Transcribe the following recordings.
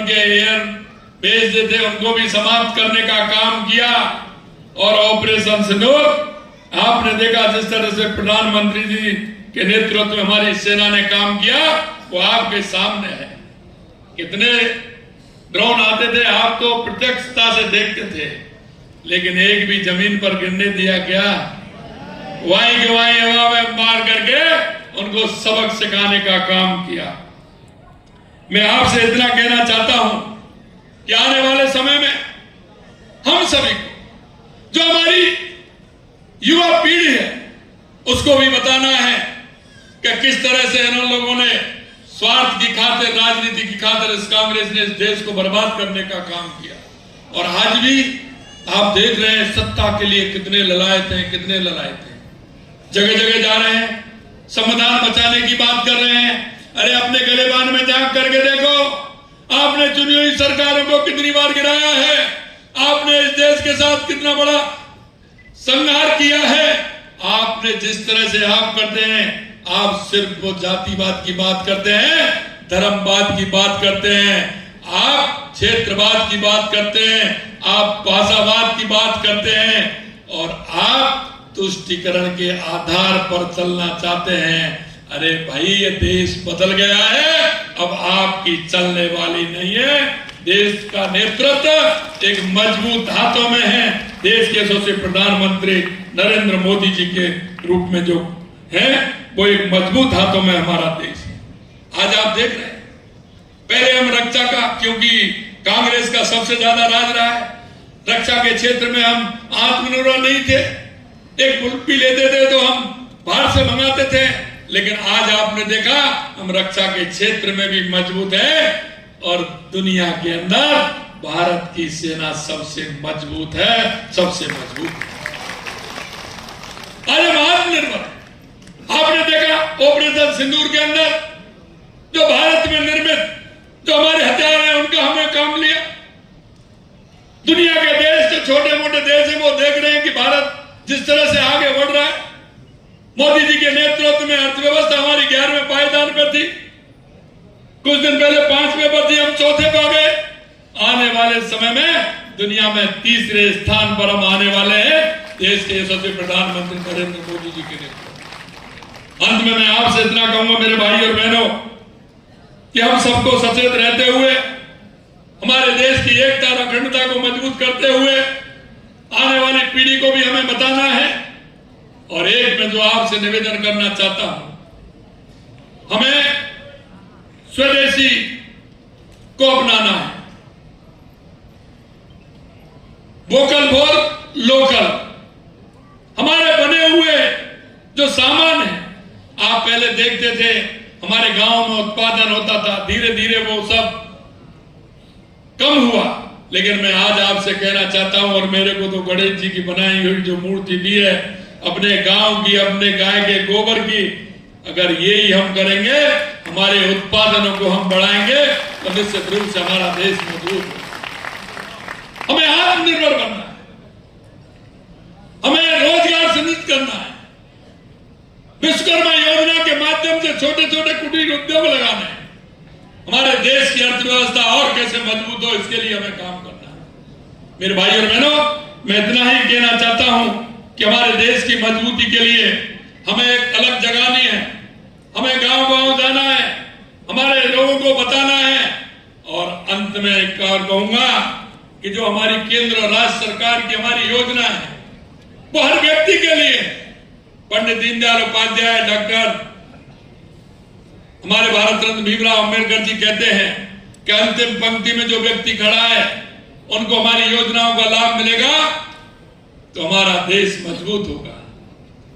के air base जो थे उनको भी समाप्त करने का काम किया। और ऑपरेशन सिंदूर आपने देखा जिस तरह से प्रधानमंत्री जी के नेतृत्व में हमारी सेना ने काम किया वो आपके सामने है। कितने ड्रोन आते थे, आप तो प्रत्यक्षता से देखते थे, लेकिन एक भी जमीन पर गिरने दिया क्या? वहीं के वहीं हवा में मार करके उनको सबक सिखाने का काम किया। मैं आपसे इतना कहना चाहता हूं कि आने वाले समय में हम सभी को, जो हमारी युवा पीढ़ी है, उसको भी बताना है कि किस तरह से इन लोगों ने स्वार्थ की खातिर, राजनीति की खातिर इस कांग्रेस ने इस देश को बर्बाद करने का काम किया। और आज भी आप देख रहे हैं सत्ता के लिए कितने ललायत हैं, कितने ललायत हैं। जगह जगह जा रहे हैं, संविधान बचाने की बात कर रहे हैं। अरे अपने गलेबान में झांक करके देखो, आपने चुनी हुई सरकारों को कितनी बार गिराया है, आपने इस देश के साथ कितना बड़ा संघार किया है। आपने जिस तरह से आप करते हैं, आप सिर्फ वो जातिवाद की बात करते हैं, धर्मवाद की बात करते हैं, आप क्षेत्रवाद की बात करते हैं, आप भाषावाद की बात करते हैं, और आप तुष्टीकरण के आधार पर चलना चाहते हैं। अरे भाई, ये देश बदल गया है, अब आपकी चलने वाली नहीं है। देश का नेतृत्व एक मजबूत हाथों में है। देश के यशस्वी प्रधानमंत्री नरेंद्र मोदी जी के रूप में जो है, वो एक मजबूत हाथों में हमारा देश है। आज आप देख रहे हैं, पहले हम रक्षा का, क्योंकि कांग्रेस का सबसे ज्यादा राज रहा है, रक्षा के क्षेत्र में हम आत्मनिर्भर नहीं थे। एक बुलेट भी लेते थे तो हम बाहर से मंगाते थे, लेकिन आज आपने देखा हम रक्षा के क्षेत्र में भी मजबूत है, और दुनिया के अंदर भारत की सेना सबसे मजबूत है, सबसे मजबूत है। आज हम आत्मनिर्भर है। आपने देखा ऑपरेशन सिंदूर के अंदर जो भारत में निर्मित जो हमारे हथियार हैं, उनका हमने काम लिया। दुनिया के देश, जो छोटे मोटे देश हैं, वो देख रहे हैं कि भारत जिस तरह से आगे बढ़ रहा है। मोदी जी के नेतृत्व में अर्थव्यवस्था हमारी 11वें पायदान पर थी, कुछ दिन पहले 5वें पर थी, हम 4थे पर आ गए। आने वाले समय में दुनिया में 3रे स्थान पर हम आने वाले हैं, देश के यशस्वी प्रधानमंत्री नरेंद्र मोदी जी के नेतृत्व। अंत में मैं आपसे इतना कहूंगा मेरे भाई और बहनों, कि हम सबको सचेत रहते हुए, हमारे देश की एकता और अखंडता को मजबूत करते हुए, आने वाली पीढ़ी को भी हमें बताना है। और एक मैं जो आपसे निवेदन करना चाहता हूं, हमें स्वदेशी को अपनाना है। Vocal for local. हमारे बने हुए जो सामान है, आप पहले देखते थे हमारे गांव में उत्पादन होता था, धीरे धीरे वो सब कम हुआ। लेकिन मैं आज आपसे कहना चाहता हूं, और मेरे को तो गणेश जी की बनाई हुई जो मूर्ति दी है, अपने गांव की, अपने गाय के गोबर की, अगर यही हम करेंगे, हमारे उत्पादनों को हम बढ़ाएंगे, तो निश्चित रूप से हमारा देश मजबूत होगा। हमें आत्मनिर्भर बनना है, हमें रोजगार सृजित करना है। विश्वकर्मा योजना के माध्यम से छोटे छोटे कुटीर उद्योग लगाने हैं। हमारे देश की अर्थव्यवस्था और कैसे मजबूत हो, इसके लिए हमें काम करना है। मेरे भाई और बहनों, मैं इतना ही कहना चाहता हूं कि हमारे देश की मजबूती के लिए हमें एक अलग जगानी है, हमें गांव गांव जाना है, हमारे लोगों को बताना है। और अंत में एक और कहूंगा कि जो हमारी केंद्र और राज्य सरकार की हमारी योजना है, वो हर व्यक्ति के लिए। पंडित दीनदयाल उपाध्याय, डॉक्टर हमारे भारत रत्न भीमराव अंबेडकर जी कहते हैं कि अंतिम पंक्ति में जो व्यक्ति खड़ा है, उनको हमारी योजनाओं का लाभ मिलेगा तो हमारा देश मजबूत होगा।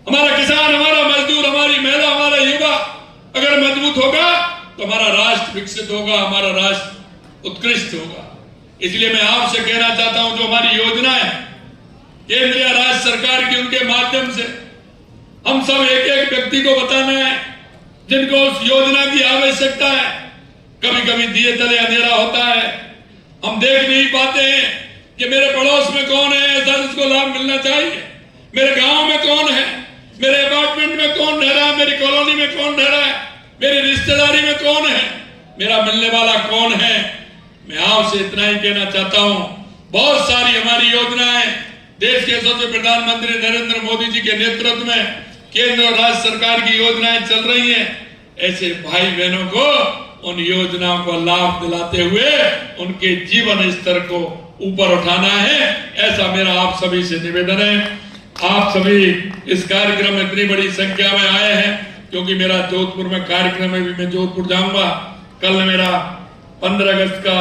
हमारा किसान, हमारा मजदूर, हमारी महिला, हमारा युवा अगर मजबूत होगा तो हमारा राष्ट्र विकसित होगा, हमारा राष्ट्र उत्कृष्ट होगा। इसलिए मैं आपसे कहना चाहता हूं, जो हमारी योजना है केंद्र या राज्य सरकार की, उनके माध्यम से हम सब एक एक व्यक्ति को बताना है जिनको उस योजना की आवश्यकता है। कभी कभी दिए तले अंधेरा होता है, हम देख नहीं पाते हैं कि मेरे पड़ोस में कौन है ऐसा जिसको लाभ मिलना चाहिए, मेरे गांव में कौन है, मेरे अपार्टमेंट में कौन रह रहा है, मेरी कॉलोनी में कौन रह रहा है, मेरी रिश्तेदारी में कौन है, मेरा मिलने वाला कौन है। मैं आपसे इतना ही कहना चाहता हूं, बहुत सारी हमारी योजनाएं देश के यशस्वी प्रधानमंत्री नरेंद्र मोदी जी के नेतृत्व में केंद्र और राज्य सरकार की योजनाएं चल रही हैं। ऐसे भाई बहनों को उन योजनाओं को लाभ दिलाते हुए उनके जीवन स्तर को ऊपर उठाना है, ऐसा मेरा आप सभी से निवेदन है। आप सभी इस कार्यक्रम में इतनी बड़ी संख्या में आए हैं, क्योंकि मेरा जोधपुर में कार्यक्रम है, भी मैं जोधपुर जाऊंगा। कल मेरा 15 अगस्त का